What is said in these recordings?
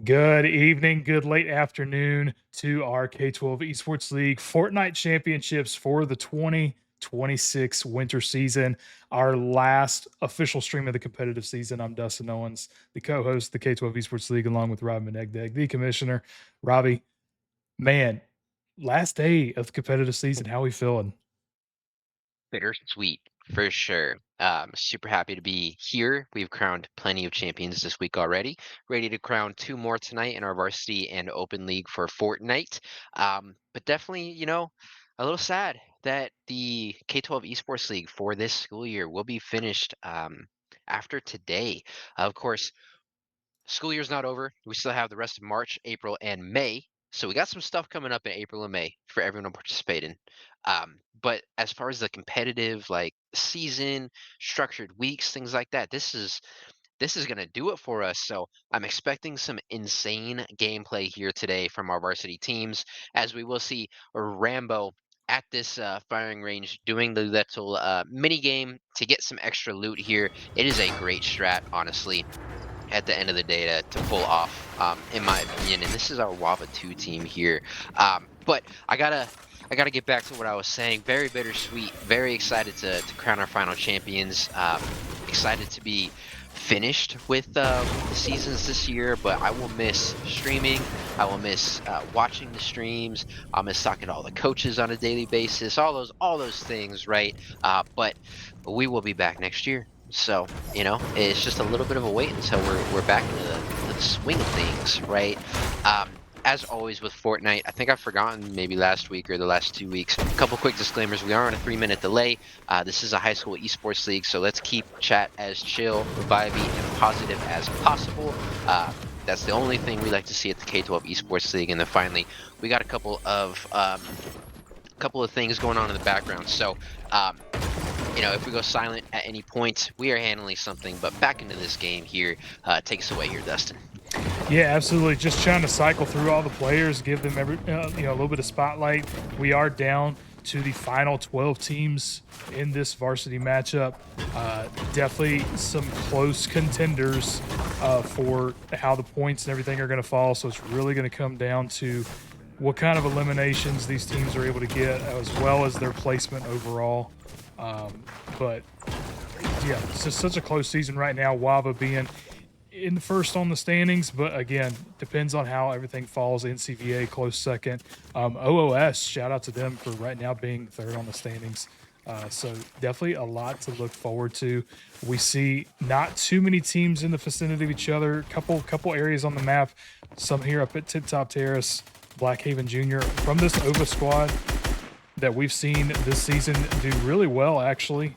Good evening, good late afternoon to our K12 Esports League Fortnite Championships for the 2026 winter season. Our last official stream of the competitive season. I'm Dustin Owens, the co-host of the K12 Esports League, along with Rob Menegdeg, the commissioner. Robbie, man, last day of the competitive season. How we feeling? Bittersweet for sure. Super happy to be here. We've crowned plenty of champions this week already. Ready to crown two more tonight in our varsity and open league for Fortnite. But definitely, a little sad that the K12 Esports League for this school year will be finished after today. Of course, school year's not over. We still have the rest of March, April, and May. So we got some stuff coming up in April and May for everyone to participate in. But as far as the competitive like season, structured weeks, things like that, this is gonna do it for us. So I'm expecting some insane gameplay here today from our varsity teams, as we will see Rambo at this firing range doing the little mini game to get some extra loot here. It is a great strat, honestly, at the end of the day to pull off, in my opinion. And this is our Wava 2 team here. But I gotta get back to what I was saying. Very bittersweet. Very excited to crown our final champions. Excited to be finished with the seasons this year, but I will miss streaming. I will miss watching the streams. I'll miss talking to all the coaches on a daily basis. All those things, right? But we will be back next year. So, it's just a little bit of a wait until we're back into the swing of things, right? As always with Fortnite, I think I've forgotten maybe last week or the last 2 weeks. A couple quick disclaimers. We are on a 3-minute delay. This is a high school esports league, so let's keep chat as chill, vibey, and positive as possible. That's the only thing we like to see at the K12 Esports League. And then finally, we got a couple of things going on in the background. So, if we go silent at any point, we are handling something. But back into this game here. Take us away here, Dustin. Yeah, absolutely. Just trying to cycle through all the players, give them a little bit of spotlight. We are down to the final 12 teams in this varsity matchup. Definitely some close contenders for how the points and everything are going to fall. So it's really going to come down to what kind of eliminations these teams are able to get, as well as their placement overall. But yeah, it's just such a close season right now. Wava being in the first on the standings, but again, depends on how everything falls. NCVA close second. OOS, shout out to them for right now being third on the standings. So definitely a lot to look forward to. We see not too many teams in the vicinity of each other. Couple areas on the map. Some here up at Tip Top Terrace. Blackhaven Jr. from this OVA squad that we've seen this season do really well, actually.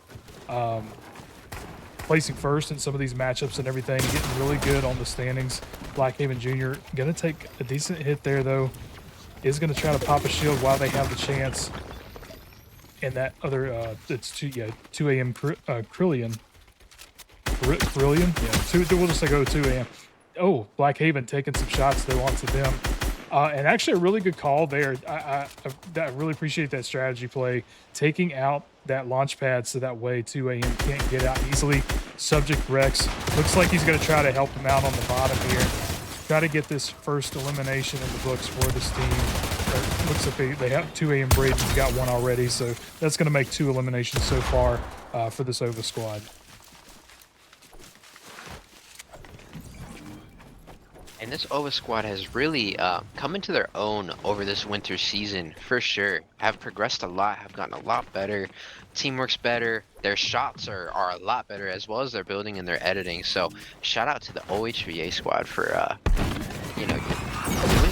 Placing first in some of these matchups and everything, getting really good on the standings. Blackhaven Jr. going to take a decent hit there, though. Is going to try to pop a shield while they have the chance. And that other, it's 2 a.m. Krillian. Brilliant? Yeah, we'll just say go 2 a.m. Oh, Blackhaven taking some shots though onto them. And actually a really good call there. I really appreciate that strategy play, taking out that launch pad so that way 2 a.m. can't get out easily. Subject Rex looks like he's going to try to help him out on the bottom here. Got to get this first elimination in the books for this team. Looks like they have 2 a.m. Bridge. He's got one already, so that's going to make 2 eliminations so far for this OVA squad. And this OVA squad has really come into their own over this winter season, for sure. Have progressed a lot, have gotten a lot better. Teamwork's better. Their shots are a lot better, as well as their building and their editing. So shout out to the OHVA squad for doing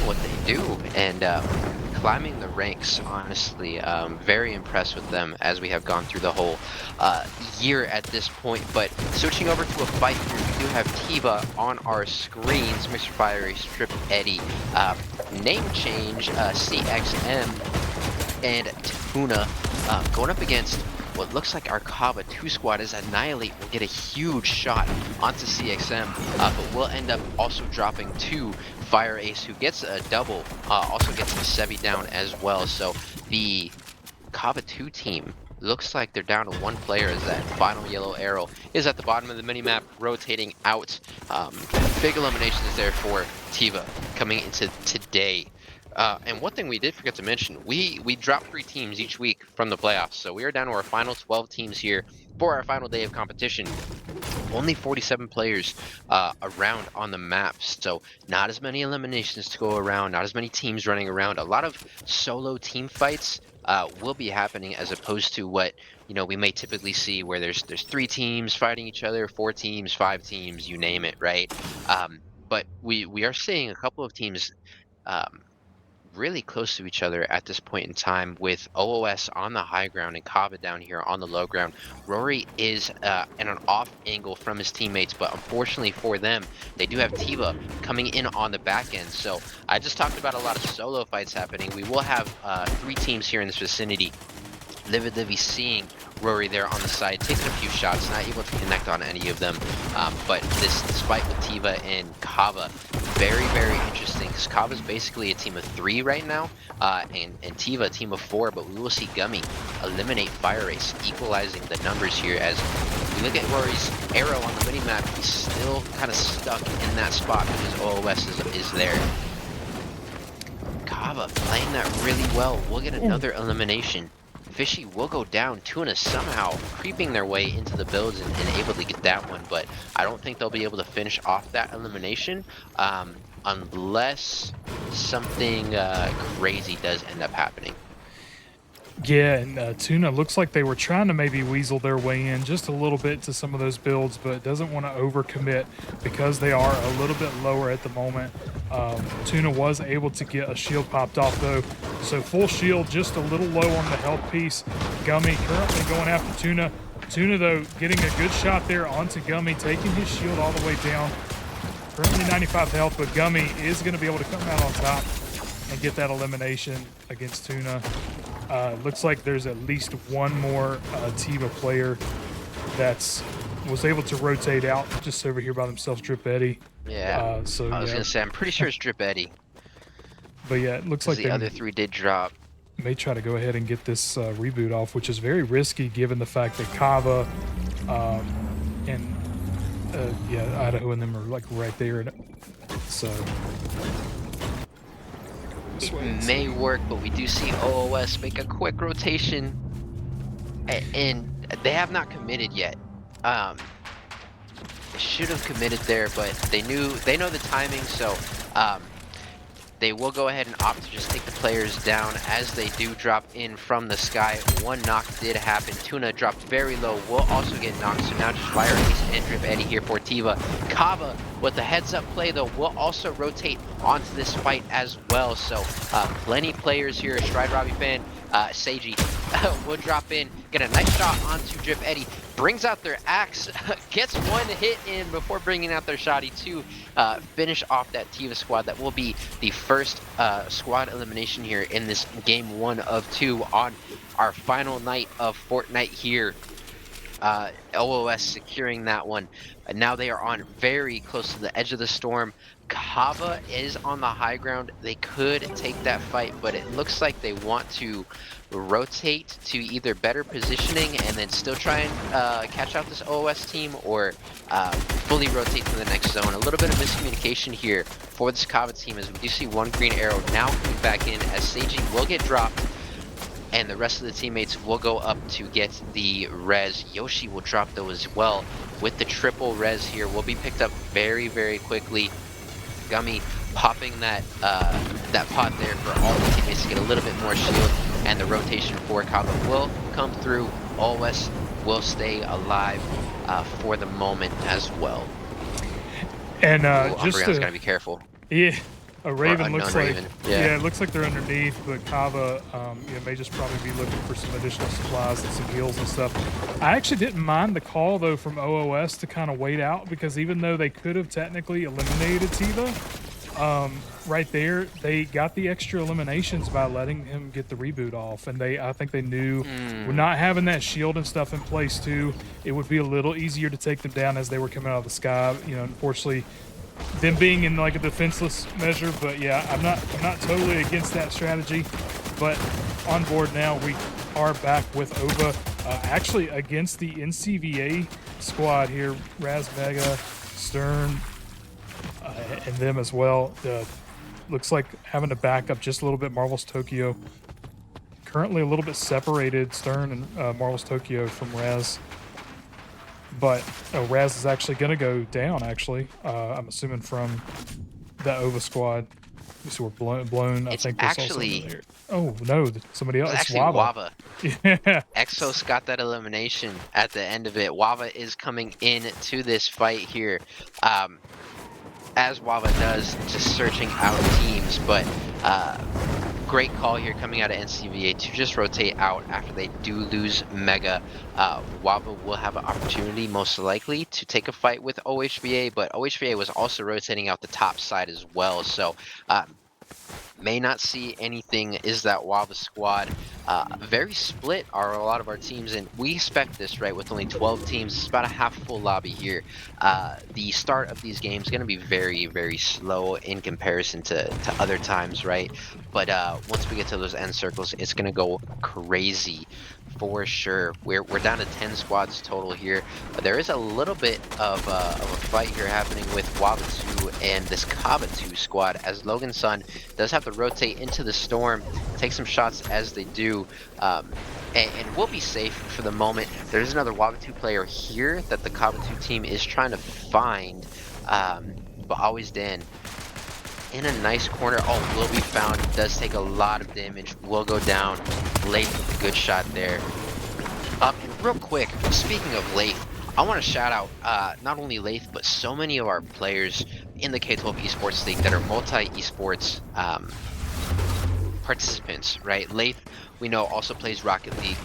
what they do and climbing the ranks. Honestly, very impressed with them as we have gone through the whole year at this point. But switching over to a fight here, we do have Tiva on our screens. Mr. Fiery, Strip Eddie, name change, CXM, and Tuna going up against what looks like our Kava 2 squad. As Annihilate will get a huge shot onto CXM, but will end up also dropping to Fire Ace, who gets a double, also gets the Sevi down as well. So the Kava 2 team looks like they're down to one player as that final yellow arrow is at the bottom of the mini-map, rotating out. Big eliminations there for Tiva coming into today. And one thing we did forget to mention, we dropped 3 teams each week from the playoffs. So we are down to our final 12 teams here for our final day of competition. Only 47 players around on the map, so not as many eliminations to go around, not as many teams running around. A lot of solo team fights will be happening, as opposed to what we may typically see, where there's 3 teams fighting each other, 4 teams, 5 teams, you name it, right? But we are seeing a couple of teams um, really close to each other at this point in time, with OOS on the high ground and Kava down here on the low ground. Rory is in an off angle from his teammates, but unfortunately for them, they do have Tiva coming in on the back end. So I just talked about a lot of solo fights happening. We will have 3 teams here in this vicinity. Livid Livy seeing Rory there on the side, taking a few shots, not able to connect on any of them. But this fight with Tiva and Kava, very, very interesting, because Kava's basically a team of 3 right now, and Tiva a team of 4, but we will see Gummy eliminate Fire Race, equalizing the numbers here. As we look at Rory's arrow on the mini-map, he's still kind of stuck in that spot because OOS is there. Kava playing that really well. We'll get another elimination. Fishy will go down. Tuna somehow creeping their way into the builds and able to get that one, but I don't think they'll be able to finish off that elimination unless something crazy does end up happening. Yeah, and Tuna looks like they were trying to maybe weasel their way in just a little bit to some of those builds, but doesn't want to overcommit because they are a little bit lower at the moment. Tuna was able to get a shield popped off though, so full shield, just a little low on the health piece. Gummy currently going after Tuna. Tuna though getting a good shot there onto Gummy, taking his shield all the way down. Currently 95 health, but Gummy is going to be able to come out on top and get that elimination against Tuna. Looks like there's at least one more Tiva player that's was able to rotate out just over here by themselves, Drip Eddie. Yeah, so I was gonna say, I'm pretty sure it's Drip Eddie. But yeah, it looks like the other 3 did drop. May try to go ahead and get this reboot off, which is very risky given the fact that Kava and Idaho and them are like right there. So it may work, but we do see OOS make a quick rotation, and they have not committed yet. They should have committed there, but they know the timing, so they will go ahead and opt to just take the players down as they do drop in from the sky. One knock did happen. Tuna dropped very low, will also get knocked, so now just Fire Ace and Drip Eddie here for Tiva. Kava with the heads up play though will also rotate onto this fight as well, so plenty players here. Stride Robbie fan, Seiji will drop in, get a nice shot onto Drip Eddie, brings out their axe, gets one hit in before bringing out their shotty to finish off that Tiva squad. That will be the first squad elimination here in this game 1 of 2 on our final night of Fortnite here. OOS securing that one. And now they are on very close to the edge of the storm. Kava is on the high ground. They could take that fight, but it looks like they want to rotate to either better positioning and then still try and catch out this OOS team, or fully rotate to the next zone. A little bit of miscommunication here for this Kava team, as we do see one green arrow now coming back in, as Seiji will get dropped and the rest of the teammates will go up to get the res. Yoshi will drop though as well with the triple res here. Will be picked up very, very quickly. Gummy popping that pot there for all the teammates to get a little bit more shield, and the rotation for Kava will come through. OOS will stay alive for the moment as well. And just gotta be careful. Yeah. A Raven looks like, Raven. Yeah, it looks like they're underneath, but Kava may just probably be looking for some additional supplies and some heals and stuff. I actually didn't mind the call, though, from OOS to kind of wait out, because even though they could have technically eliminated Tiva, right there, they got the extra eliminations by letting him get the reboot off. And I think they knew with not having that shield and stuff in place, too, it would be a little easier to take them down as they were coming out of the sky. Unfortunately, them being in like a defenseless measure. But yeah, I'm not totally against that strategy. But on board now, we are back with Ova. actually against the NCVA squad here, Raz Mega, Stern, and them as well. Looks like having to back up just a little bit. Marvel's Tokyo currently a little bit separated, Stern and Marvel's Tokyo from Raz. But Raz is actually going to go down, actually. I'm assuming from the OVA squad. These were blown. I It's think there's actually also oh no, somebody else. it's It's actually Wava. Wava. Yeah. Exos got that elimination at the end of it. Wava is coming in to this fight here. As Wava does, just searching out teams, but great call here coming out of NCVA to just rotate out after they do lose Mega. Wava will have an opportunity, most likely, to take a fight with OHBA, but OHBA was also rotating out the top side as well, so may not see anything. Is that Wava squad very split are a lot of our teams, and we expect this, right? With only 12 teams, it's about a half full lobby here. The start of these games is going to be very, very slow in comparison to other times, right? But once we get to those end circles, it's going to go crazy for sure. We're down to 10 squads total here. There is a little bit of a fight here happening with Wava 2 and this Kava 2 squad, as Logan Sun does have to rotate into the storm, take some shots as they do, and we'll be safe for the moment. There's another Wava 2 player here that the Kava 2 team is trying to find, but always Dan in a nice corner. Oh, will be found. Does take a lot of damage. Will go down. Lath with a good shot there. And real quick, speaking of Lath, I want to shout out not only Lath, but so many of our players in the K12 Esports League that are multi-esports participants, right? Lath, we know, also plays Rocket League.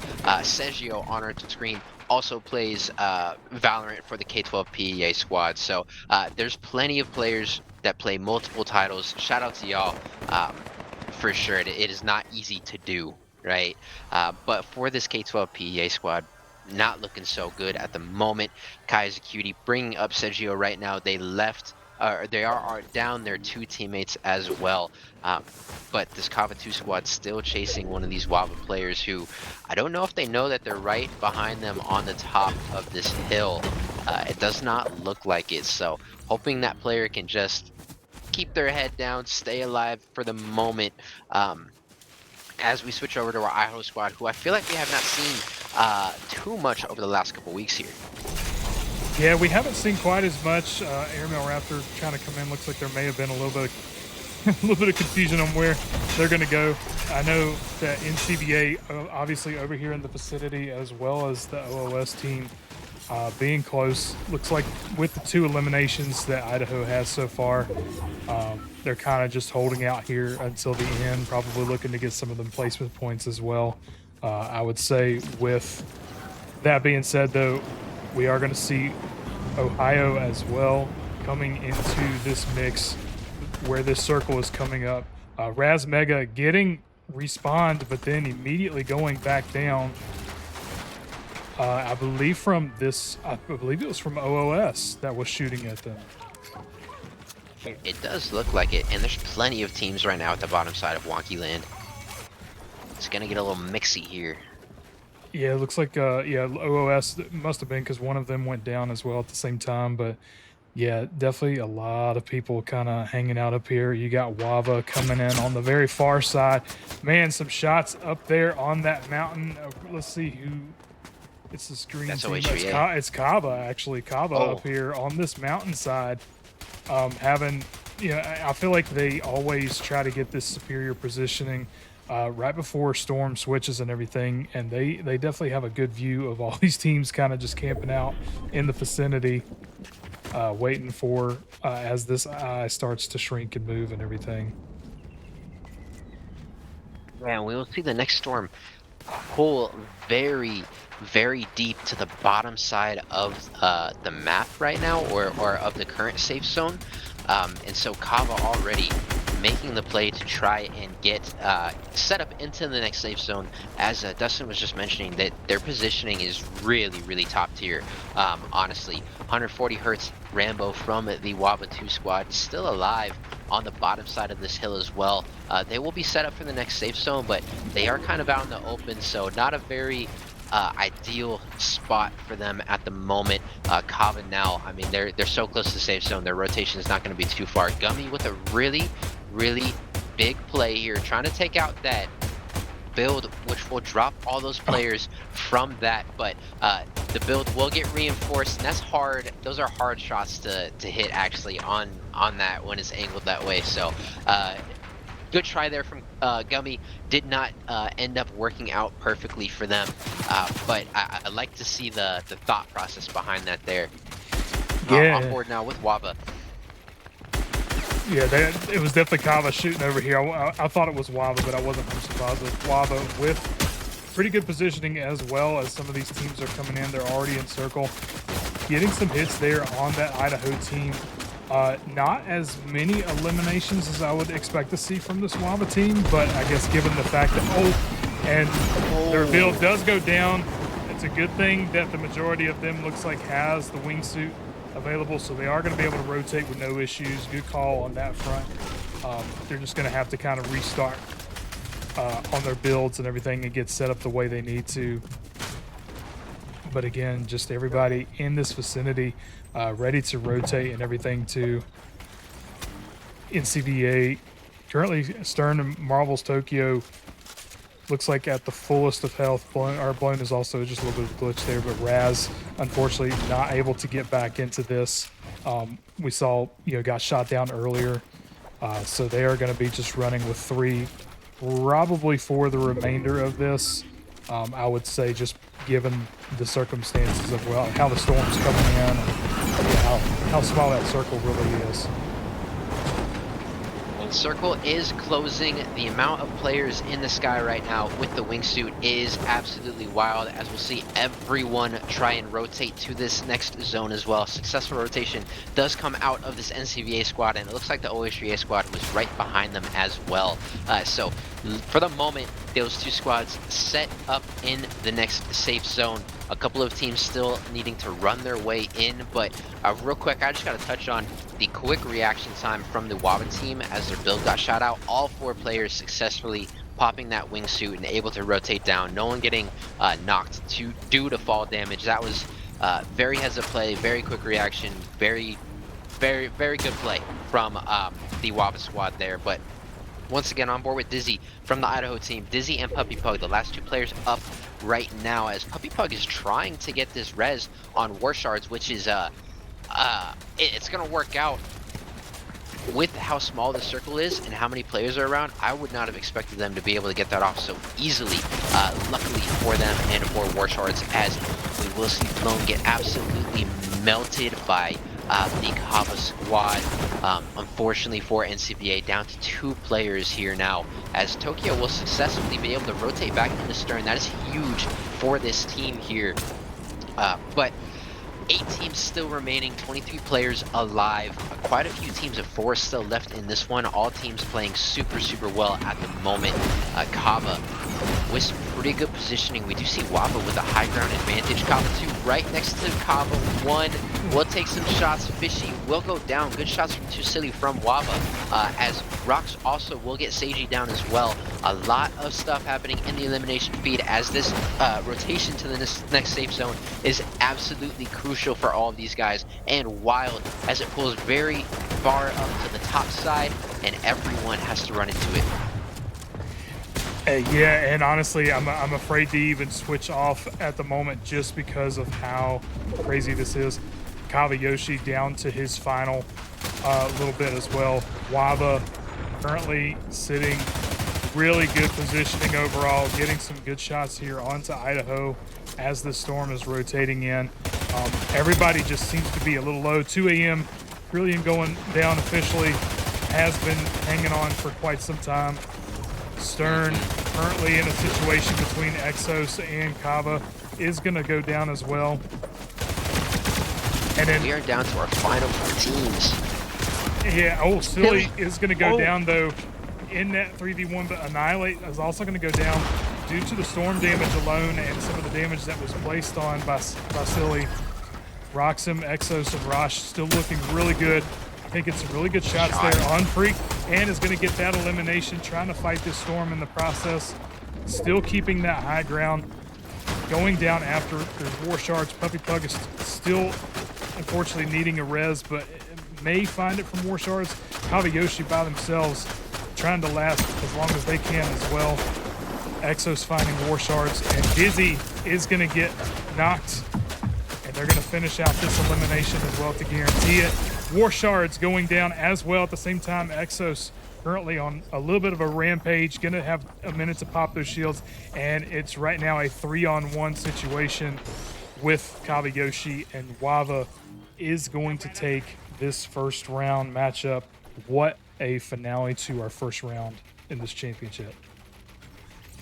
Sergio on our screen also plays Valorant for the K12 PEA squad. So there's plenty of players that play multiple titles. Shout out to y'all for sure. It is not easy to do, right? But for this K12 PEA squad, not looking so good at the moment. Kai's a cutie bringing up Sergio right now. They left, they are down their 2 teammates as well. But this Kava 2 squad still chasing one of these Wava players who I don't know if they know that they're right behind them on the top of this hill. It does not look like it, so hoping that player can just keep their head down, stay alive for the moment. As we switch over to our Idaho squad, who I feel like we have not seen too much over the last couple weeks here. Yeah, we haven't seen quite as much. Airmail Raptor trying to come in. Looks like there may have been a little bit of confusion on where they're going to go. I know that NCBA, obviously over here in the vicinity, as well as the OOS team, being close. Looks like with the 2 eliminations that Idaho has so far, they're kind of just holding out here until the end, probably looking to get some of them placement points as well. I would say with that being said, though, we are going to see Ohio as well coming into this mix where this circle is coming up. Raz Mega getting respawned, but then immediately going back down. I believe it was from OOS that was shooting at them. It does look like it, and there's plenty of teams right now at the bottom side of Wonky Land. It's gonna get a little mixy here. Yeah, it looks like yeah, OOS must have been because one of them went down as well at the same time. But yeah, definitely a lot of people kind of hanging out up here. You got Wava coming in on the very far side. Man, some shots up there on that mountain. Let's see who. It's the screen. That's team. OHBA. It's Kava, actually. Kava up here on this mountainside. Having, you know, I feel like they always try to get this superior positioning right before storm switches and everything, and they definitely have a good view of all these teams kind of just camping out in the vicinity, waiting for as this eye starts to shrink and move and everything. Yeah, we will see the next storm pull very, very deep to the bottom side of the map right now, or of the current safe zone. And so Kava already making the play to try and get set up into the next safe zone. As Dustin was just mentioning, that their positioning is really, really top tier. Honestly, 140 hertz Rambo from the Wava 2 squad still alive on the bottom side of this hill as well. They will be set up for the next safe zone, but they are kind of out in the open, so not a very ideal spot for them at the moment. Kava now, I mean, they're so close to safe zone. Their rotation is not going to be too far. Gummy with a really big play here, trying to take out that build, which will drop all those players from that, but the build will get reinforced, and that's hard. Those are hard shots to hit actually on that when it's angled that way. So good try there from Gummy. Did not end up working out perfectly for them, but I like to see the thought process behind that there. Yeah. On board now with Wava. Yeah, it was definitely Kava shooting over here. I thought it was Wava, but I wasn't too positive. Wava with pretty good positioning as well as some of these teams are coming in. They're already in circle. Getting some hits there on that Idaho team. Not as many eliminations as I would expect to see from this Wava team, but I guess given the fact that, their build does go down, it's a good thing that the majority of them looks like has the wingsuit available, so they are going to be able to rotate with no issues. Good call on that front. They're just going to have to kind of restart on their builds and everything and get set up the way they need to. But again, just everybody in this vicinity ready to rotate and everything to NCVA. Currently, Stern and Marvel's Tokyo looks like at the fullest of health. Blown is also just a little bit of a glitch there, but Raz, unfortunately, not able to get back into this. We saw, got shot down earlier. So they are going to be just running with 3, probably for the remainder of this. I would say just given the circumstances of how the storm's coming in and how small that circle really is. Circle is closing. The amount of players in the sky right now with the wingsuit is absolutely wild, as we'll see everyone try and rotate to this next zone as well. Successful rotation does come out of this NCVA squad, and it looks like the OH3A squad was right behind them as well. So for the moment, those two squads set up in the next safe zone. A couple of teams still needing to run their way in, but real quick, I just got to touch on the quick reaction time from the Wava team as their build got shot out. All 4 players successfully popping that wingsuit and able to rotate down. No one getting knocked due to fall damage. That was very heads up play, very quick reaction, very good play from the Wava squad there. But once again, on board with Dizzy from the Idaho team. Dizzy and Puppy Pug, the last 2 players up right now, as Puppy Pug is trying to get this res on War Shards, which is it's gonna work out with how small the circle is and how many players are around. I would not have expected them to be able to get that off so easily. Luckily for them and for War Shards, as we will see Blown get absolutely melted by the Kava squad. Unfortunately for NCVA, down to 2 players here now, as Tokyo will successfully be able to rotate back into Stern. That is huge for this team here. But 8 teams still remaining, 23 players alive. Quite a few teams of 4 still left in this one. All teams playing super well at the moment. Kava with some pretty good positioning. We do see Wava with a high ground advantage. Kava 2 right next to Kava 1. Will take some shots. Fishy will go down. Good shots from Too Silly from Wava. As Rocks also will get Seiji down as well. A lot of stuff happening in the elimination feed, as this rotation to the next safe zone is absolutely crucial for all of these guys, and wild as it pulls very far up to the top side, and everyone has to run into it. Yeah, and honestly, I'm afraid to even switch off at the moment just because of how crazy this is. Kavayoshi down to his final little bit as well. Wava currently sitting really good positioning overall, getting some good shots here onto Idaho as the storm is rotating in. Everybody just seems to be a little low. 2 a.m. Brilliant going down officially, has been hanging on for quite some time. Stern currently in a situation between Exos and Kava is going to go down as well. And then we are down to our final 4 teams. Yeah, Silly is going to go down though in that 3v1, but Annihilate is also going to go down due to the storm damage alone and some of the damage that was placed on by Silly. Roxham, Exos, and Rosh still looking really good. I think it's some really good shots there on Freak, and is going to get that elimination, trying to fight this storm in the process. Still keeping that high ground. going down after there's War Shards. Puppy Pug is still, unfortunately, needing a res, but may find it from War Shards. Kavayoshi by themselves, trying to last as long as they can as well. Exos finding War Shards, and Dizzy is going to get knocked, and they're going to finish out this elimination as well to guarantee it. War Shards going down as well at the same time. Exos currently on a little bit of a rampage, going to have a minute to pop those shields, and it's right now a 3-on-1 situation with Kavayoshi, and Wava is going to take this first round matchup. What a finale to our first round in this championship.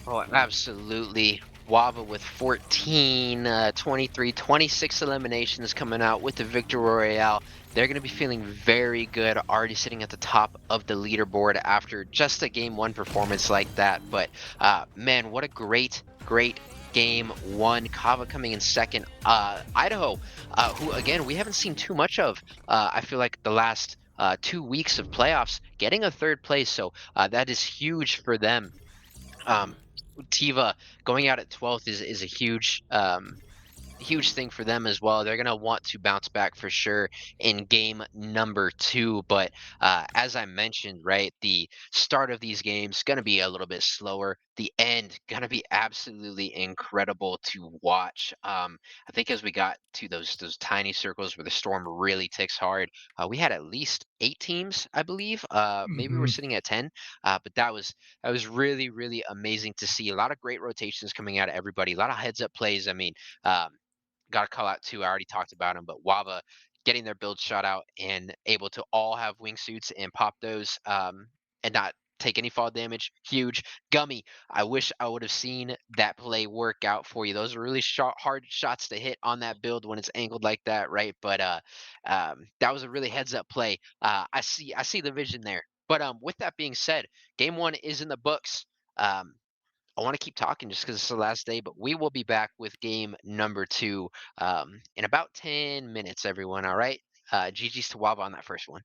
Oh, absolutely. Wava with 14, 23, 26 eliminations coming out with the Victor Royale. They're going to be feeling very good, already sitting at the top of the leaderboard after just a game one performance like that. But man, what a great, great game one. Kava coming in second. Idaho, who again, we haven't seen too much of, I feel like the last 2 weeks of playoffs, getting a third place. So that is huge for them. Um, Tiva going out at 12th is a huge thing for them as well. They're going to want to bounce back for sure in game number two. But as I mentioned, right, the start of these games going to be a little bit slower. The end going to be absolutely incredible to watch. I think as we got to those tiny circles where the storm really ticks hard, we had at least 8 teams, I believe. Maybe we're sitting at 10, but that was really really amazing to see. A lot of great rotations coming out of everybody. A lot of heads up plays. I mean. Um, Got to call out too. I already talked about him, but Wava getting their build shot out and able to all have wingsuits and pop those and not take any fall damage. Huge. Gummy, I wish I would have seen that play work out for you. Those are really hard shots to hit on that build when it's angled like that, right? But that was a really heads up play. I see the vision there. But with that being said, game one is in the books. Um, I want to keep talking just because it's the last day, but we will be back with game number two in about 10 minutes, everyone. All right. GG's to Waba on that first one.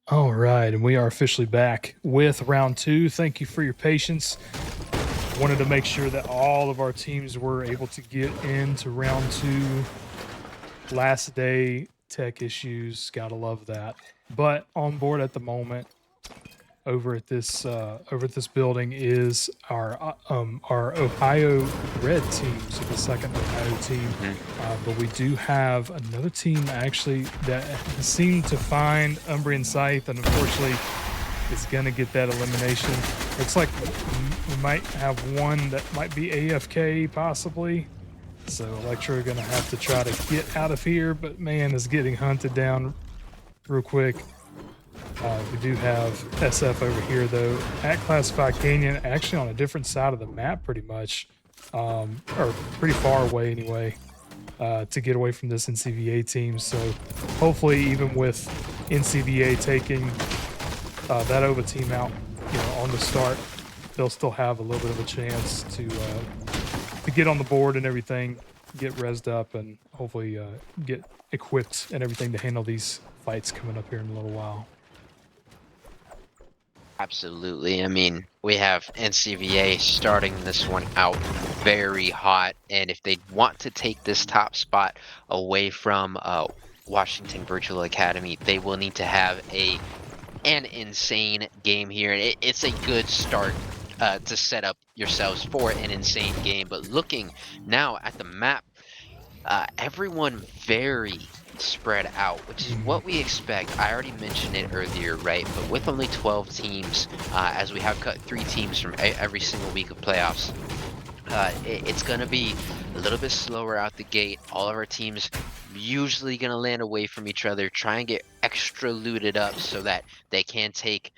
All right, and we are officially back with round two. Thank you for your patience. Wanted to make sure that all of our teams were able to get into round two. Last day, tech issues, gotta love that. But on board at the moment, over at this building is our Ohio Red team, so the second Ohio team. Mhm. But we do have another team actually that seemed to find Umbrian Scythe, and unfortunately is going to get that elimination. Looks like we might have one that might be AFK possibly. So Electro going to have to try to get out of here, but man is getting hunted down real quick. We do have SF over here though at Classified Canyon, actually on a different side of the map pretty much, or pretty far away anyway, to get away from this NCVA team. So hopefully even with NCVA taking that OVA team out, on the start, they'll still have a little bit of a chance to get on the board and everything, get rezzed up, and hopefully get equipped and everything to handle these fights coming up here in a little while. Absolutely. I mean, we have NCVA starting this one out very hot, and if they want to take this top spot away from Washington Virtual Academy, they will need to have an insane game here. And it's a good start to set up yourselves for an insane game. But looking now at the map, everyone very spread out, which is what we expect. I already mentioned it earlier, right? But with only 12 teams, as we have cut 3 teams from every single week of playoffs, it's going to be a little bit slower out the gate. All of our teams usually going to land away from each other, try and get extra looted up so that they can take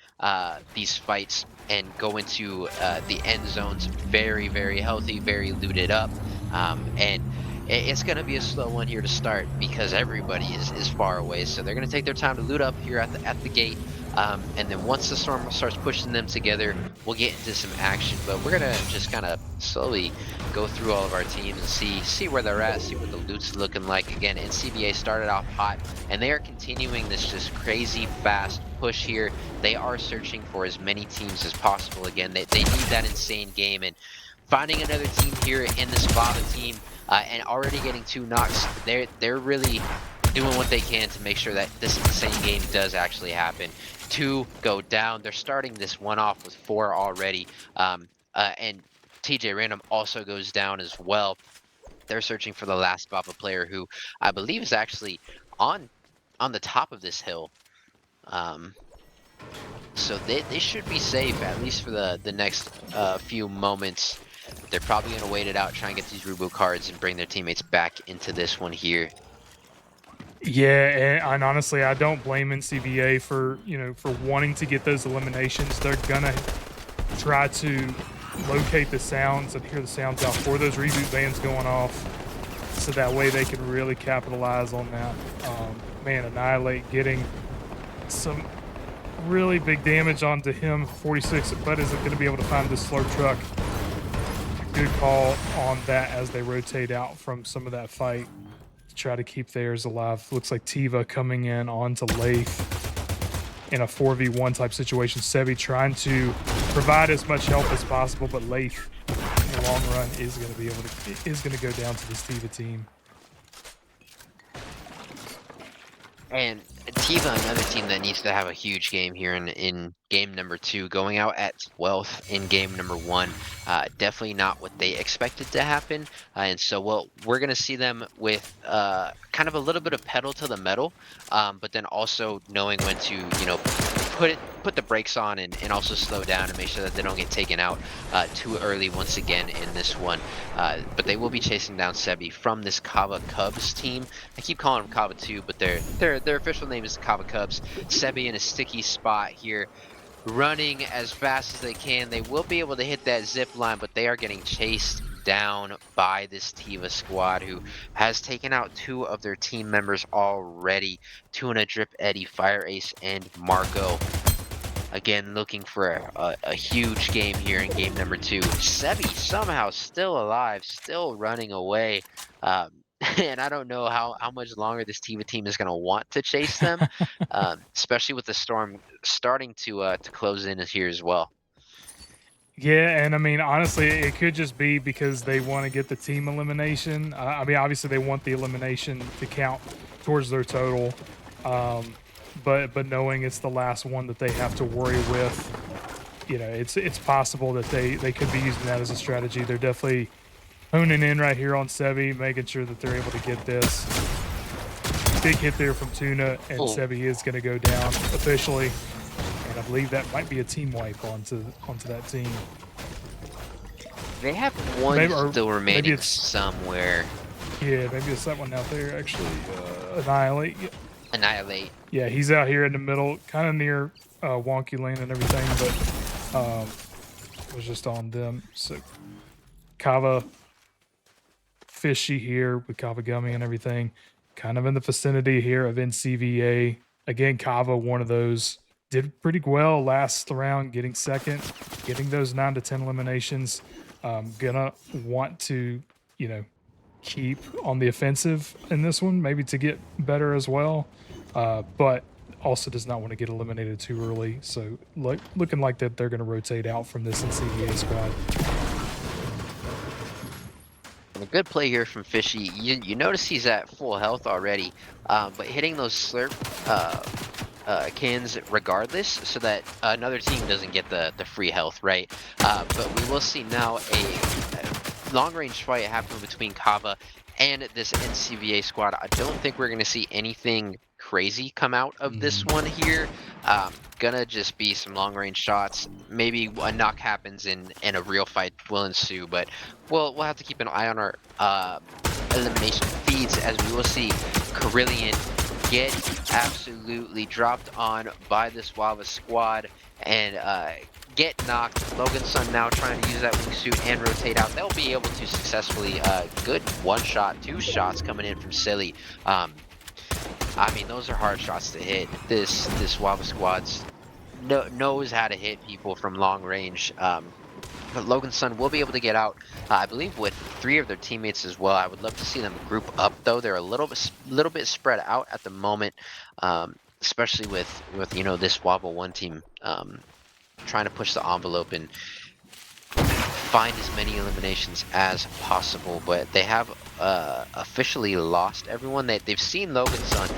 these fights and go into the end zones very, very healthy, very looted up. And it's going to be a slow one here to start because everybody is far away. So they're going to take their time to loot up here at the gate. And then once the storm starts pushing them together, we'll get into some action. But we're going to just kind of slowly go through all of our teams and see where they're at, see what the loot's looking like. Again, NCBA started off hot, and they are continuing this just crazy fast push here. They are searching for as many teams as possible. Again, they need that insane game, and finding another team here in this Lava team and already getting 2 knocks, they're really doing what they can to make sure that this insane game does actually happen. 2 go down. They're starting this one off with 4 already. And TJ Random also goes down as well. They're searching for the last Bapa player, who I believe is actually on the top of this hill. So they should be safe, at least for the next few moments. They're probably going to wait it out, try and get these Rubo cards and bring their teammates back into this one here. Yeah, and honestly, I don't blame NCVA for wanting to get those eliminations. They're gonna try to locate the sounds and hear the sounds out for those reboot bands going off, so that way they can really capitalize on that. Man, Annihilate getting some really big damage onto him. 46, but isn't going to be able to find this slurp truck. Good call on that as they rotate out from some of that fight to try to keep theirs alive. Looks like Tiva coming in onto Lath in a 4v1 type situation. Sebi trying to provide as much help as possible, but Lath in the long run is going to go down to this Tiva team. And Tiva, another team that needs to have a huge game here in game number 2, going out at 12th in game number 1. Definitely not what they expected to happen. And so we're going to see them with kind of a little bit of pedal to the metal, but then also knowing when to, put the brakes on and also slow down and make sure that they don't get taken out too early once again in this one. But they will be chasing down Sebi from this Kava Cubs team. I keep calling them Kava 2, but their official name is the Kava Cubs. Sebi in a sticky spot here, running as fast as they can. They will be able to hit that zip line, but they are getting chased down by this Tiva squad, who has taken out 2 of their team members already. Tuna, Drip Eddie, Fire Ace, and Marco. Again, looking for a huge game here in game number 2. Sebi somehow still alive, still running away. and I don't know how much longer this Tiva team is going to want to chase them, especially with the storm starting to close in here as well. Yeah, and I mean, honestly, it could just be because they want to get the team elimination. I mean, obviously, they want the elimination to count towards their total, um, but knowing it's the last one that they have to worry with, it's possible that they could be using that as a strategy. They're definitely honing in right here on Sevi, making sure that they're able to get this big hit there from Tuna, and Oh, Sevi is going to go down officially. And I believe that might be a team wipe onto that team. they have one Or still maybe remaining it's somewhere. yeah, maybe it's that one out there actually. Annihilate. Annihilate. Yeah, he's out here in the middle, kind of near Wonky Lane and everything, but it was just on them. So Kava Fishy here with Kava Gummy and everything, kind of in the vicinity here of NCVA. Again, Kava, one of those, did pretty well last round, getting second, getting those 9 to 10 eliminations. Gonna want to, you know, keep on the offensive in this one, maybe to get better as well. But also does not want to get eliminated too early. So looking like that they're going to rotate out from this NCVA squad. And a good play here from Fishy. You notice he's at full health already, but hitting those slurp cans regardless, so that another team doesn't get the free health, right? But we will see now a long range fight happen between Kava and this NCVA squad. I don't think we're going to see anything crazy come out of this one here. Gonna just be some long range shots. Maybe a knock happens and a real fight will ensue, but we'll have to keep an eye on our elimination feeds, as we will see Carillion get absolutely dropped on by this Wava squad and get knocked. Logan Sun now trying to use that wingsuit and rotate out. They'll be able to successfully good one shot, 2 shots coming in from Silly. I mean, those are hard shots to hit. This Wava squad's knows how to hit people from long range. But Logan Sun will be able to get out, I believe, with 3 of their teammates as well. I would love to see them group up, though. They're a little bit spread out at the moment, especially with this Wobble 1 team trying to push the envelope and find as many eliminations as possible. But they have officially lost everyone. They've seen Logan Sun,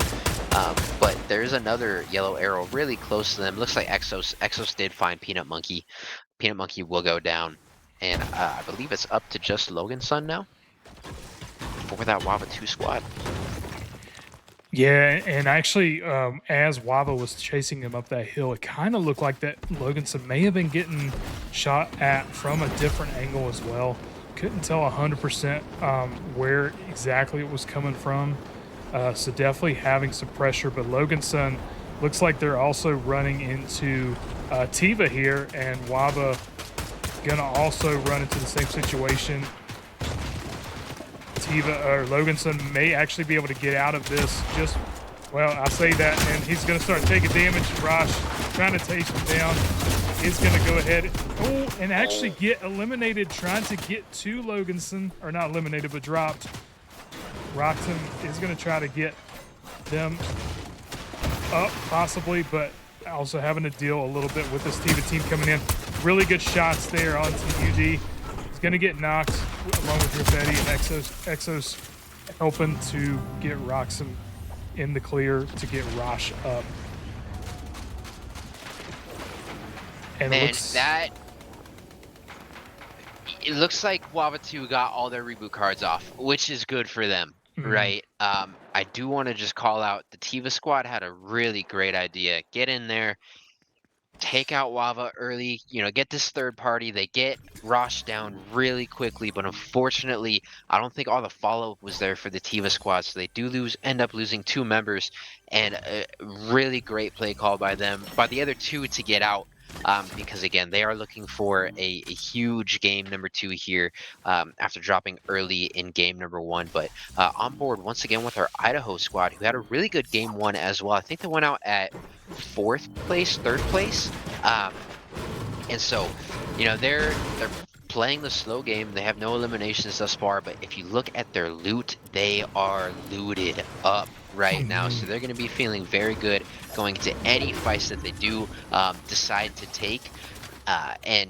but there's another yellow arrow really close to them. Looks like Exos. Exos did find Peanut Monkey. Peanut Monkey will go down, and I believe it's up to just Logan Sun now for that Wava 2 squad. Yeah, and actually, as Wava was chasing him up that hill, it kind of looked like that Loganson may have been getting shot at from a different angle as well. Couldn't tell 100% where exactly it was coming from. So definitely having some pressure, but Loganson looks like they're also running into Tiva here, and Wava gonna also run into the same situation. Tiva or Loganson may actually be able to get out of this. I say that, and he's gonna start taking damage. Rosh trying to take him down is gonna go ahead and actually get eliminated, trying to get to Loganson, or not eliminated, but dropped. Roxon is gonna try to get them up possibly, but also having to deal a little bit with this Tiva team coming in. Really good shots there onto UD. He's going to get knocked along with Ravetti and Exos helping to get Roxon in the clear to get Rosh up. And it looks like Wava 2 got all their reboot cards off, which is good for them. Right. I do want to just call out the Tiva squad had a really great idea. Get in there, take out Wava early, get this third party. They get Rosh down really quickly, but unfortunately, I don't think all the follow-up was there for the Tiva squad. So they do end up losing 2 members, and a really great play call by them, by the other 2 to get out. Because again, they are looking for a huge game number 2 here after dropping early in game number 1. But on board once again with our Idaho squad, who had a really good game 1 as well. I think they went out at 3rd place. And so, they're playing the slow game. They have no eliminations thus far, but if you look at their loot, they are looted up right now. So they're going to be feeling very good going to any fights that they do decide to take. And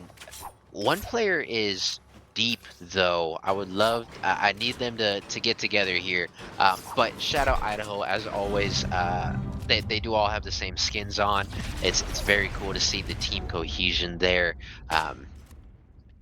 one player is deep though. I would love. I need them to get together here. But shout out Idaho as always. They do all have the same skins on. It's very cool to see the team cohesion there.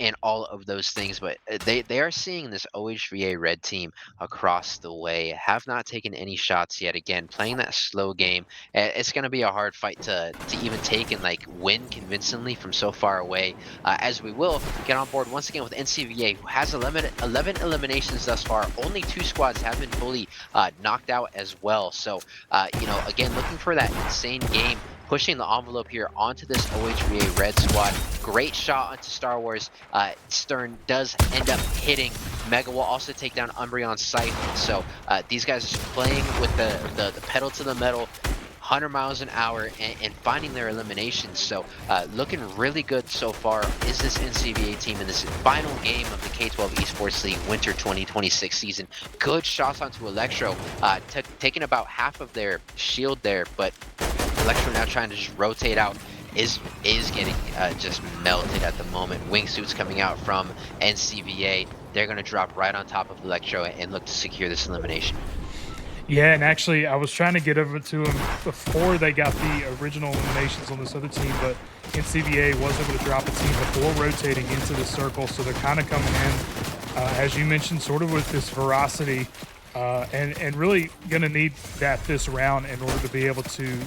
And all of those things, but they are seeing this OHVA red team across the way, have not taken any shots yet. Again, playing that slow game, it's going to be a hard fight to even take and like win convincingly from so far away. As we will get on board once again with NCVA, who has 11 eliminations thus far. Only 2 squads have been fully knocked out as well. So you know, again, looking for that insane game, pushing the envelope here onto this OHVA red squad. Great shot onto Star Wars. Stern does end up hitting. Mega will also take down Umbreon Scythe. So these guys are playing with the pedal to the metal, 100 miles an hour, and finding their eliminations. So looking really good so far is this NCVA team in this final game of the K12 Esports League Winter 2026 season. Good shots onto Electro, taking about half of their shield there, but Electro now trying to just rotate out, is getting just melted at the moment. Wingsuits coming out from NCVA. They're going to drop right on top of Electro and look to secure this elimination. Yeah, and actually, I was trying to get over to him before they got the original eliminations on this other team, but NCVA was able to drop a team before rotating into the circle, so they're kind of coming in, as you mentioned, sort of with this veracity, and really going to need that this round in order to be able to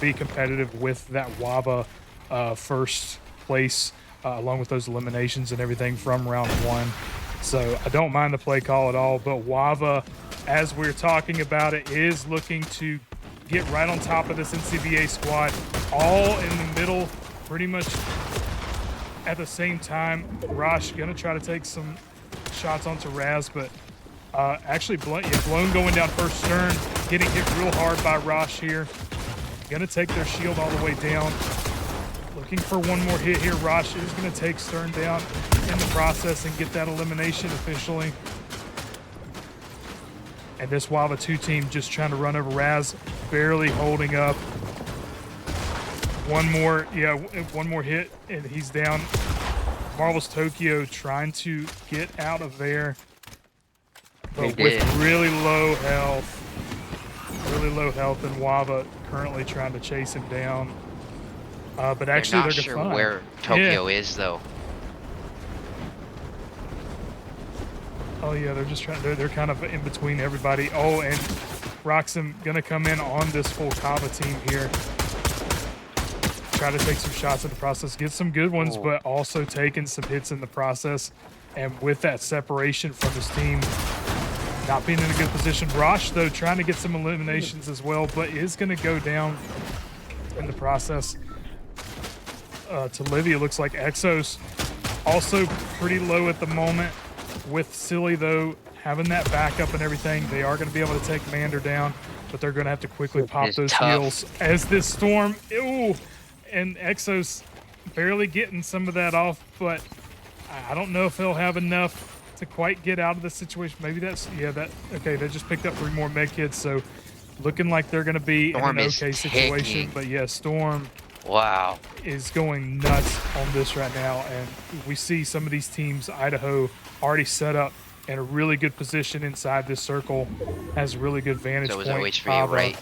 be competitive with that WAVA first place, along with those eliminations and everything from round 1. So I don't mind the play call at all, but WAVA, as we're talking about it, is looking to get right on top of this NCVA squad, all in the middle, pretty much at the same time. Rosh gonna try to take some shots onto Raz, but actually Blown going down first. Stern getting hit real hard by Rosh here. Gonna take their shield all the way down. Looking for one more hit here. Rosh is gonna take Stern down in the process and get that elimination officially. And this WAVA 2 team just trying to run over Raz, barely holding up. One more hit, and he's down. Marvel's Tokyo trying to get out of there, but with really low health, and WAVA currently trying to chase him down. But actually, they're not sure where Tokyo is, though. Oh yeah, they're just trying. They're kind of in between everybody. Oh, and Roxham gonna come in on this full Kava team here. Try to take some shots in the process, get some good ones, but also taking some hits in the process. And with that separation from his team, not being in a good position. Rosh though trying to get some eliminations as well, but is gonna go down in the process. To Livia, looks like Exos also pretty low at the moment. With Silly, though, having that backup and everything, they are going to be able to take Mander down, but they're going to have to quickly pop those heals as this Storm, and Exos barely getting some of that off, but I don't know if they'll have enough to quite get out of the situation. Maybe that's, okay, they just picked up 3 more med kits, so looking like they're going to be in an okay situation, but yeah, Storm is going nuts on this right now, and we see some of these teams, Idaho, already set up in a really good position inside this circle, has a really good vantage point. So was OHV right?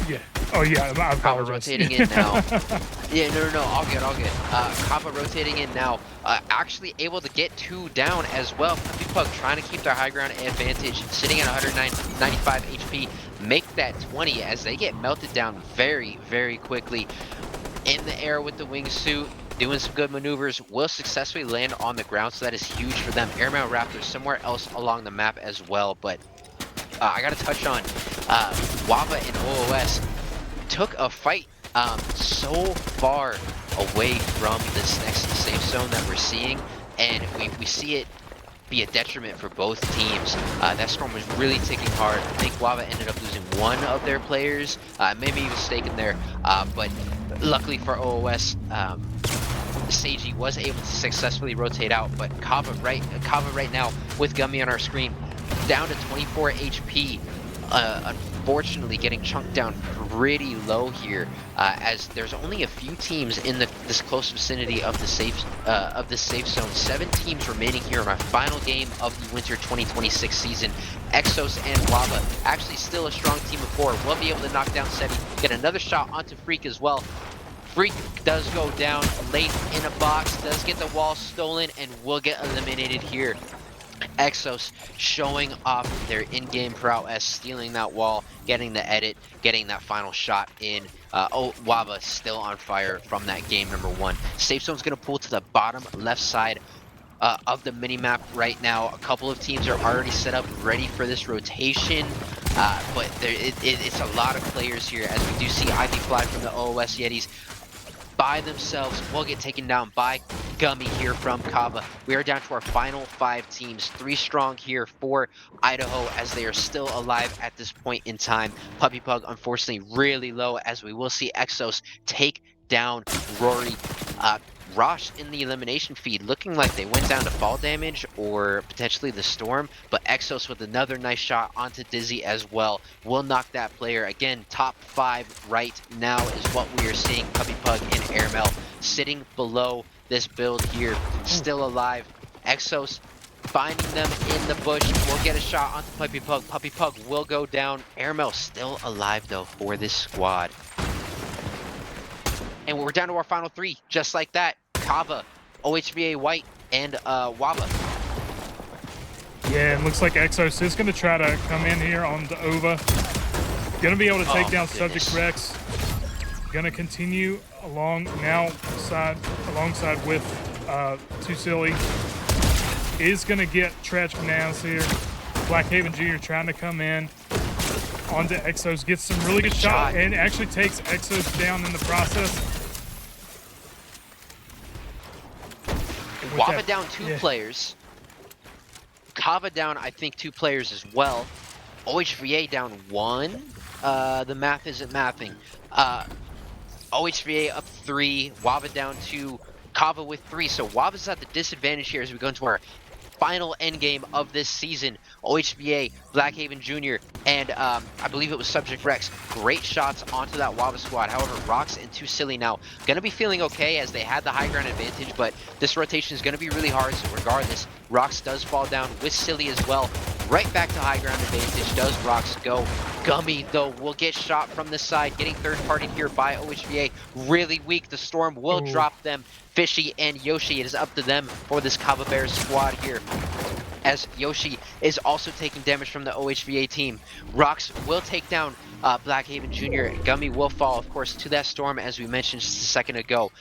Yeah. Oh yeah, I apologize. Kava rotating in now. Yeah, no, all good. Kava rotating in now. Actually able to get 2 down as well. Big Pug trying to keep their high ground advantage, sitting at 195 HP. Make that 20 as they get melted down very, very quickly. In the air with the wingsuit, doing some good maneuvers, will successfully land on the ground, so that is huge for them. Airmail Raptors somewhere else along the map as well, but I gotta touch on WAVA and OOS. Took a fight so far away from this next safe zone that we're seeing, and we see it be a detriment for both teams. That storm was really ticking hard. I think WAVA ended up losing 1 of their players. Maybe he was mistaken there, but luckily for OOS, Seiji was able to successfully rotate out, but Kava right now with Gummy on our screen, down to 24 HP. Unfortunately, getting chunked down pretty low here, as there's only a few teams in this close vicinity of the safe zone. 7 teams remaining here in our final game of the Winter 2026 season. Exos and Lava, actually still a strong team of 4, will be able to knock down Sebi, get another shot onto Freak as well. Freak does go down late in a box, does get the wall stolen, and will get eliminated here. Exos showing off their in-game prowess, stealing that wall, getting the edit, getting that final shot in. Wava still on fire from that game number 1. Safe zone's going to pull to the bottom left side of the minimap right now. A couple of teams are already set up, ready for this rotation. But it's a lot of players here, as we do see Ivy Fly from the OOS Yetis by themselves will get taken down by Gummy here from Kava. We are down to our final 5 teams, 3 strong here for Idaho, as they are still alive at this point in time. Puppy Pug, unfortunately, really low, as we will see Exos take down Rory. Rosh in the elimination feed looking like they went down to fall damage or potentially the storm, but Exos with another nice shot onto Dizzy as well will knock that player. Again, top 5 right now is what we are seeing. Puppy Pug and Airmel sitting below this build here, still alive. Exos finding them in the bush, will get a shot onto Puppy Pug. Puppy Pug will go down. Airmel still alive though for this squad. And we're down to our final 3, just like that. Kava, OHVA White, and Wava. Yeah, it looks like Exos is going to try to come in here on the OVA. Going to be able to take down Subject Rex. Going to continue alongside with Too Silly. Is going to get Tragic Nas here. Blackhaven Jr. trying to come in onto Exos, gets some really good shot, and actually takes Exos down in the process. Wava down 2 players. Kava down, I think, 2 players as well. OHVA down 1. The math isn't mathing. OHVA up 3. Wava down 2. Kava with 3. So Wava's at the disadvantage here as we go into our final endgame of this season. OHVA, Blackhaven Jr., and I believe it was Subject Rex. Great shots onto that Wava squad. However, Rox and Too Silly now going to be feeling okay as they had the high ground advantage, but this rotation is going to be really hard, so regardless, Rox does fall down with Silly as well. Right back to high ground advantage does Rox go. Gummy, though, will get shot from the side, getting third-partied here by OHVA. Really weak. The Storm will drop them. Fishy and Yoshi, it is up to them for this Kava Bears squad here, as Yoshi is also taking damage from the OHVA team. Rox will take down Blackhaven Jr. Gummy will fall, of course, to that Storm, as we mentioned just a second ago.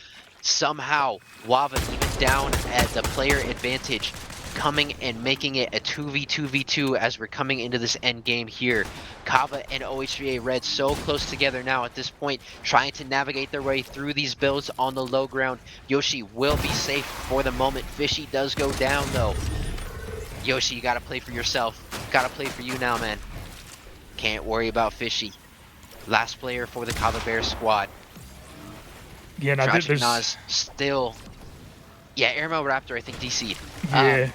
Somehow, Wava even down at the player advantage, coming and making it a 2v2v2 as we're coming into this end game here. Kava and OHVA Red so close together now at this point, trying to navigate their way through these builds on the low ground. Yoshi will be safe for the moment. Fishy does go down though. Yoshi, you gotta play for yourself. Gotta play for you now, man. Can't worry about Fishy. Last player for the Kava Bears squad. Yeah, and I think Nas still... Yeah, Airmail Raptor, I think, DC'd. Yeah.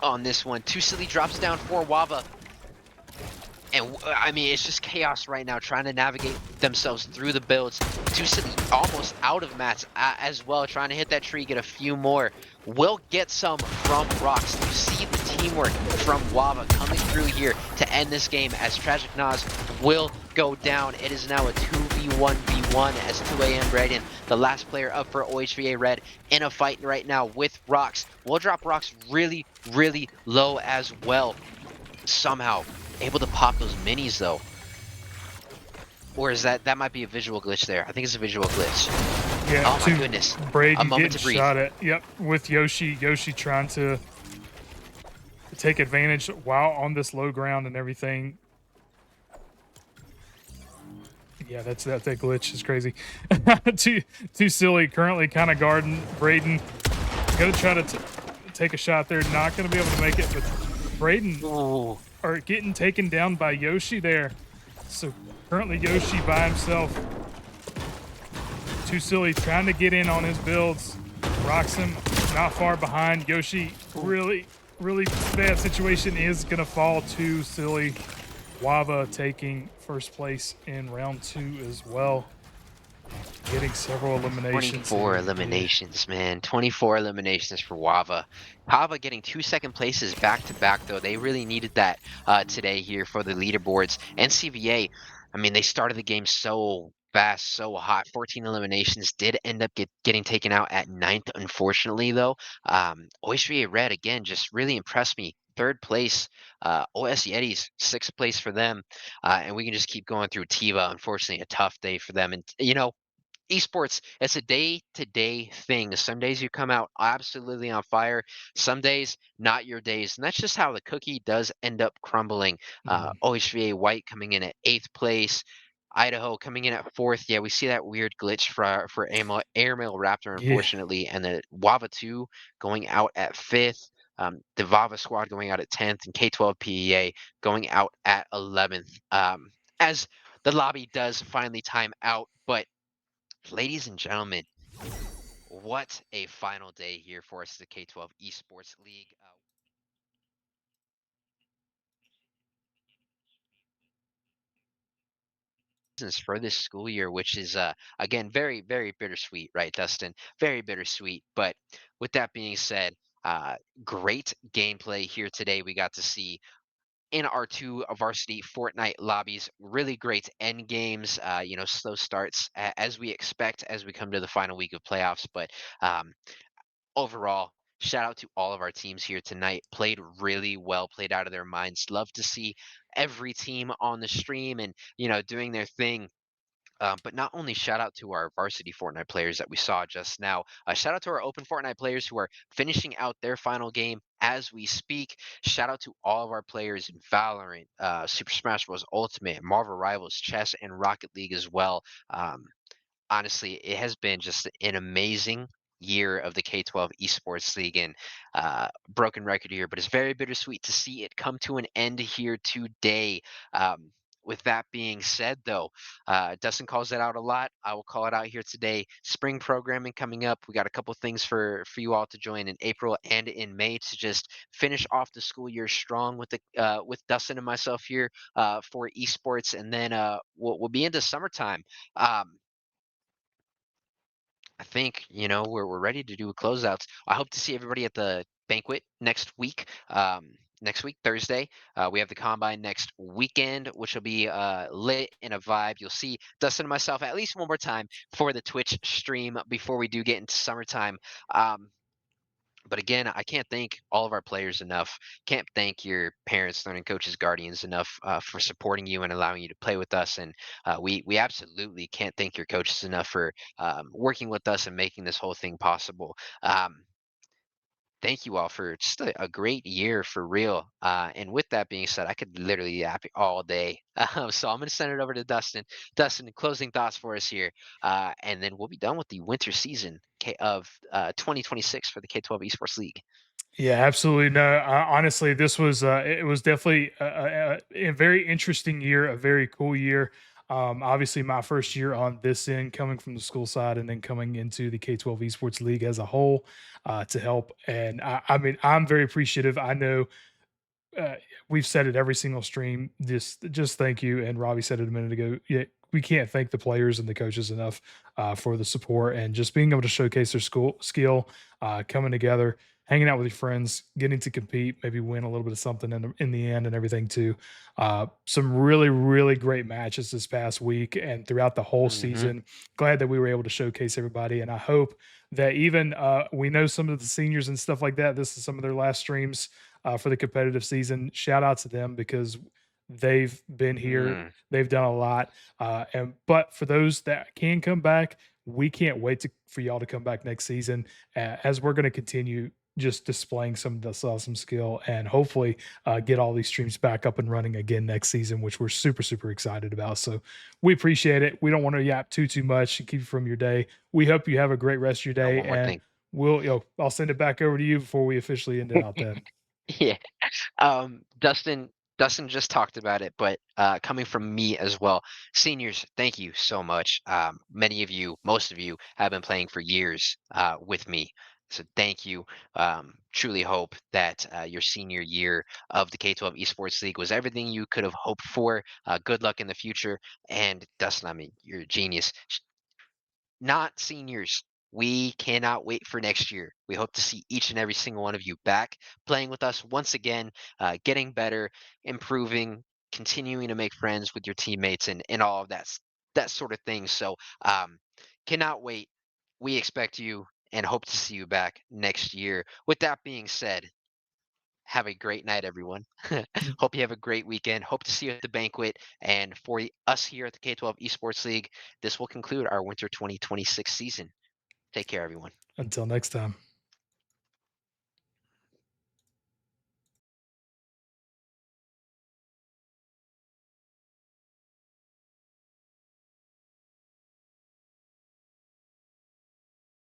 On this one. Too Silly drops down for Wava. And, I mean, it's just chaos right now, trying to navigate themselves through the builds. Too Silly almost out of mats as well, trying to hit that tree, get a few more. Will get some from Rox. You see the teamwork from Wava coming through here to end this game, as Tragic Nas will go down. It is now a 2v1v1 as 2AM Braden, the last player up for OHVA Red, in a fight right now with Rox. We'll drop Rox really, really low as well. Somehow able to pop those minis though. Or is that might be a visual glitch there? I think it's a visual glitch. Yeah, oh my goodness. Braden a moment to getting breathe. shot at. Yep, with Yoshi. Yoshi trying to take advantage while on this low ground and everything. Yeah, that glitch is crazy. Too Silly currently kind of guarding Braden. Gonna try to take a shot there. Not gonna be able to make it, but Braden are getting taken down by Yoshi there. So currently Yoshi by himself. Too Silly trying to get in on his builds. Rocks him not far behind. Yoshi really bad situation is going to fall to Silly. Wava taking first place in round 2 as well. Getting several eliminations 24 here. Yeah. eliminations, man. 24 eliminations for Wava. Kava getting 2 second places back to back, though. They really needed that today here for the leaderboards. And CVA, I mean, they started the game so fast, so hot. 14 eliminations did end up getting taken out at ninth, unfortunately, though. Oyster Red, again, just really impressed me. Third place, OS Yetis, sixth place for them. And we can just keep going through Tiva. Unfortunately, a tough day for them. And, esports, it's a day-to-day thing. Some days you come out absolutely on fire. Some days, not your days. And that's just how the cookie does end up crumbling. Mhm. OHVA White coming in at 8th place. Idaho coming in at 4th. Yeah, we see that weird glitch for Airmail Raptor, Yeah. unfortunately. And the Wava 2 going out at 5th. The Vava squad going out at 10th. And K12 PEA going out at 11th. As the lobby does finally time out. But ladies and gentlemen, what a final day here for us, the K12 Esports League. For this school year, which is again very, very bittersweet, right, Dustin? Very bittersweet. But with that being said, great gameplay here today. We got to see in our two varsity Fortnite lobbies, really great end games. Slow starts as we expect as we come to the final week of playoffs, but um, overall, shout out to all of our teams here tonight. Played really well, played out of their minds. Love to see every team on the stream and, doing their thing. But not only shout out to our varsity Fortnite players that we saw just now, shout out to our open Fortnite players who are finishing out their final game as we speak. Shout out to all of our players in Valorant, Super Smash Bros. Ultimate, Marvel Rivals, Chess, and Rocket League as well. Um, Honestly, it has been just an amazing year of the K12 Esports League and broken record here, but it's very bittersweet to see it come to an end here today. Um, with that being said, though, Dustin calls it out a lot. I will call it out here today. Spring programming coming up. We got a couple things for you all to join in April and in May to just finish off the school year strong with Dustin and myself here for esports, and then we'll be into summertime. Um, I think, we're ready to do a closeouts. I hope to see everybody at the banquet next week. Next week, Thursday. We have the combine next weekend, which will be lit in a vibe. You'll see Dustin and myself at least one more time for the Twitch stream before we do get into summertime. Um, but again, I can't thank all of our players enough. Can't thank your parents, learning coaches, guardians enough for supporting you and allowing you to play with us. And we absolutely can't thank your coaches enough for working with us and making this whole thing possible. Thank you all for just a great year for real. And with that being said, I could literally yap all day. So I'm going to send it over to Dustin. Dustin, closing thoughts for us here. And then we'll be done with the winter season of 2026 for the K12 Esports League. Yeah, absolutely. No, honestly, this was it was definitely a very interesting year, a very cool year. Obviously, my first year on this end, coming from the school side, and then coming into the K12 Esports League as a whole to help. And I mean, I'm very appreciative. I know uh, we've said it every single stream. Just thank you. And Robbie said it a minute ago. Yeah, we can't thank the players and the coaches enough for the support and just being able to showcase their school skill, coming together, hanging out with your friends, getting to compete, maybe win a little bit of something in the end and everything too. Some really great matches this past week and throughout the whole Hmm. season. Glad that we were able to showcase everybody, and I hope that even we know some of the seniors and stuff like that. This is some of their last streams for the competitive season. Shout out to them because they've been here, Mm. they've done a lot. And but for those that can come back, we can't wait for y'all to come back next season as we're going to continue just displaying some of this awesome skill and hopefully get all these streams back up and running again next season, which we're super excited about. So we appreciate it. We don't want to yap too much and keep you from your day. We hope you have a great rest of your day, One more and thing. I'll send it back over to you before we officially end it out then. Yeah. Dustin, Dustin just talked about it, but coming from me as well, seniors, thank you so much. Many of you, most of you, have been playing for years with me. So thank you. Truly hope that your senior year of the K12 Esports League was everything you could have hoped for. Good luck in the future. And Dustin, I mean, you're a genius. Not seniors. We cannot wait for next year. We hope to see each and every single one of you back playing with us once again, getting better, improving, continuing to make friends with your teammates, and all of that sort of thing. So, cannot wait. We expect you and hope to see you back next year. With that being said, have a great night, everyone. Hope you have a great weekend. Hope to see you at the banquet. And for us here at the K12 Esports League, this will conclude our winter 2026 season. Take care, everyone. Until next time.